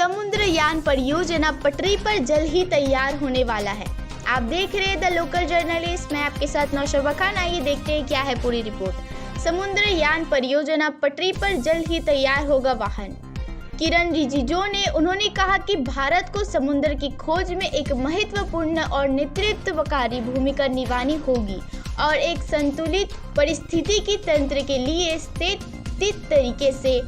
समुद्रयान परियोजना पटरी पर जल्द ही तैयार होने वाला है। आप देख रहे हैं द लोकल जर्नलिस्ट, मैं आपके साथ नौशबा खान। आइए देखते हैं क्या है पूरी रिपोर्ट। समुद्रयान परियोजना पटरी पर जल्द ही तैयार होगा वाहन। किरण रिजिजू ने उन्होंने कहा कि भारत को समुद्र की खोज में एक महत्वपूर्ण और नेतृत्वकारी भूमिका निभानी होगी और एक संतुलित पारिस्थितिकी तंत्र के लिए स्थित तरीके से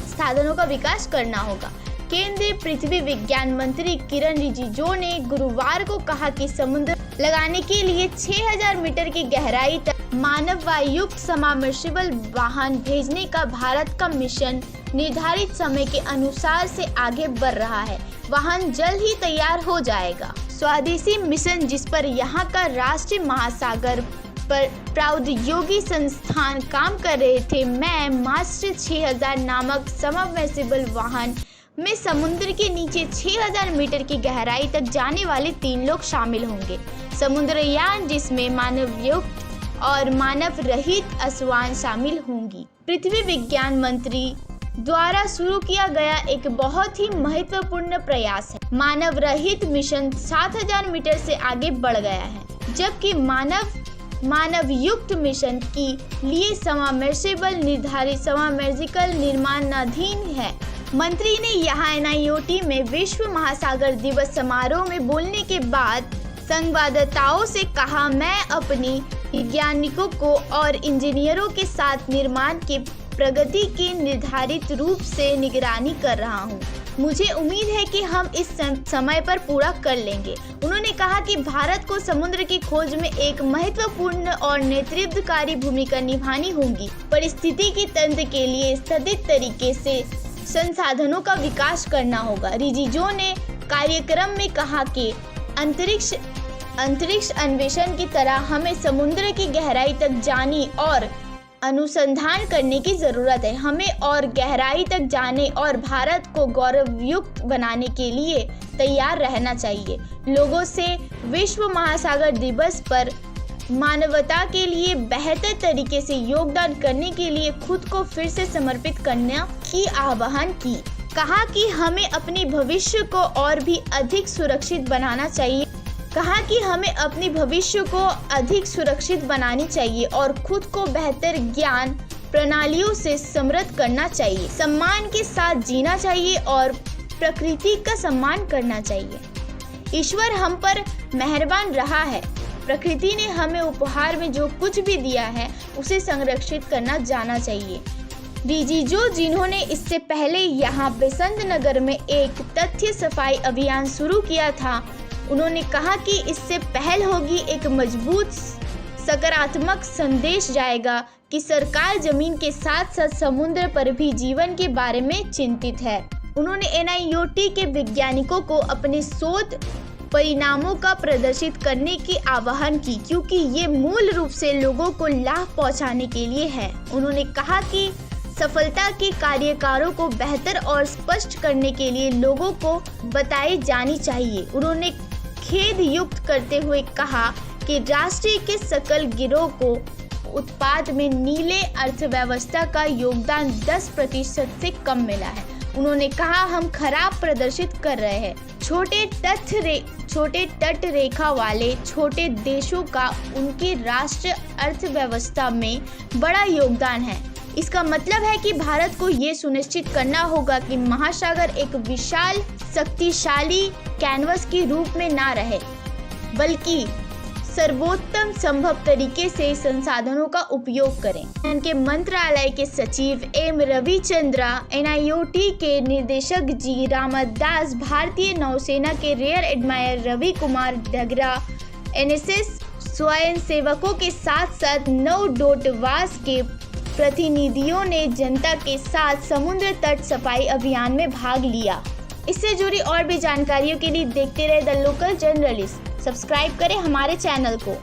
साधनों का विकास करना होगा। केंद्रीय पृथ्वी विज्ञान मंत्री किरण रिजिजू ने गुरुवार को कहा कि समुद्र लगाने के लिए 6000 मीटर की गहराई तक मानववायुक्त सबमर्सिबल वाहन भेजने का भारत का मिशन निर्धारित समय के अनुसार से आगे बढ़ रहा है। वाहन जल्द ही तैयार हो जाएगा। स्वदेशी मिशन, जिस पर यहाँ का राष्ट्रीय महासागर पर प्रौद्योगिकी संस्थान काम कर रहे थे, में मास्टर 6000 नामक सबमर्सिबल वाहन में समुद्र के नीचे 6000 मीटर की गहराई तक जाने वाले 3 लोग शामिल होंगे। समुद्रयान, जिसमें मानवयुक्त और मानव रहित आसवान शामिल होंगी, पृथ्वी विज्ञान मंत्री द्वारा शुरू किया गया एक बहुत ही महत्वपूर्ण प्रयास है। मानव रहित मिशन 7000 मीटर से आगे बढ़ गया है, जबकि मानव युक्त मिशन के लिए सबमर्सिबल निर्माणाधीन है। मंत्री ने यहाँ NIOT में विश्व महासागर दिवस समारोह में बोलने के बाद संवाददाताओं से कहा, मैं अपनी वैज्ञानिकों को और इंजीनियरों के साथ निर्माण के प्रगति की निर्धारित रूप से निगरानी कर रहा हूँ। मुझे उम्मीद है कि हम इस समय पर पूरा कर लेंगे। उन्होंने कहा कि भारत को समुद्र की खोज में एक महत्वपूर्ण और नेतृत्वकारी भूमिका निभानी होगी। पारिस्थितिकी तंत्र के लिए स्थित तरीके से संसाधनों का विकास करना होगा। रिजिजू ने कार्यक्रम में कहा कि अंतरिक्ष अन्वेषण की तरह हमें समुद्र की गहराई तक जाने और अनुसंधान करने की ज़रूरत है। हमें और गहराई तक जाने और भारत को गौरवयुक्त बनाने के लिए तैयार रहना चाहिए। लोगों से विश्व महासागर दिवस पर मानवता के लिए बेहतर तरीके से योगदान करने के लिए खुद को फिर से समर्पित करने की आह्वान की। कहा कि हमें अपने भविष्य को और भी अधिक सुरक्षित बनाना चाहिए। बनानी चाहिए और खुद को बेहतर ज्ञान प्रणालियों से समृद्ध करना चाहिए। सम्मान के साथ जीना चाहिए और प्रकृति का सम्मान करना चाहिए। ईश्वर हम पर मेहरबान रहा है। प्रकृति ने हमें उपहार में जो कुछ भी दिया है उसे संरक्षित करना जाना चाहिए। रिजिजू, जिन्होंने इससे पहले यहाँ बेसंत नगर में एक तथ्य सफाई अभियान शुरू किया था, उन्होंने कहा कि इससे पहल होगी, एक मजबूत सकारात्मक संदेश जाएगा कि सरकार जमीन के साथ साथ समुद्र पर भी जीवन के बारे में चिंतित है। उन्होंने NIOT के वैज्ञानिकों को अपने शोध परिणामों का प्रदर्शित करने की आह्वान की, क्योंकि ये मूल रूप से लोगों को लाभ पहुंचाने के लिए है। उन्होंने कहा कि सफलता के कार्यकारों को बेहतर और स्पष्ट करने के लिए लोगों को बताई जानी चाहिए। उन्होंने खेद युक्त करते हुए कहा कि राष्ट्र के सकल गिरोह को उत्पाद में नीले अर्थव्यवस्था का योगदान 10% से कम मिला है। उन्होंने कहा, हम खराब प्रदर्शित कर रहे हैं। छोटे तट रेखा वाले छोटे देशों का उनके राष्ट्रीय अर्थव्यवस्था में बड़ा योगदान है। इसका मतलब है कि भारत को ये सुनिश्चित करना होगा कि महासागर एक विशाल शक्तिशाली कैनवस के रूप में ना रहे, बल्कि सर्वोत्तम संभव तरीके से संसाधनों का उपयोग करें। उनके मंत्रालय के सचिव M. रविचंद्रा, NIOT के निदेशक G. रामदास, भारतीय नौसेना के rear admiral Ravi Kumar Dagra, NSS स्वयंसेवकों के साथ साथ नौदूतावास के प्रतिनिधियों ने जनता के साथ समुद्र तट सफाई अभियान में भाग लिया। इससे जुड़ी और भी जानकारियों के लिए देखते रहे द लोकल जर्नलिस्ट। सब्सक्राइब करें हमारे चैनल को।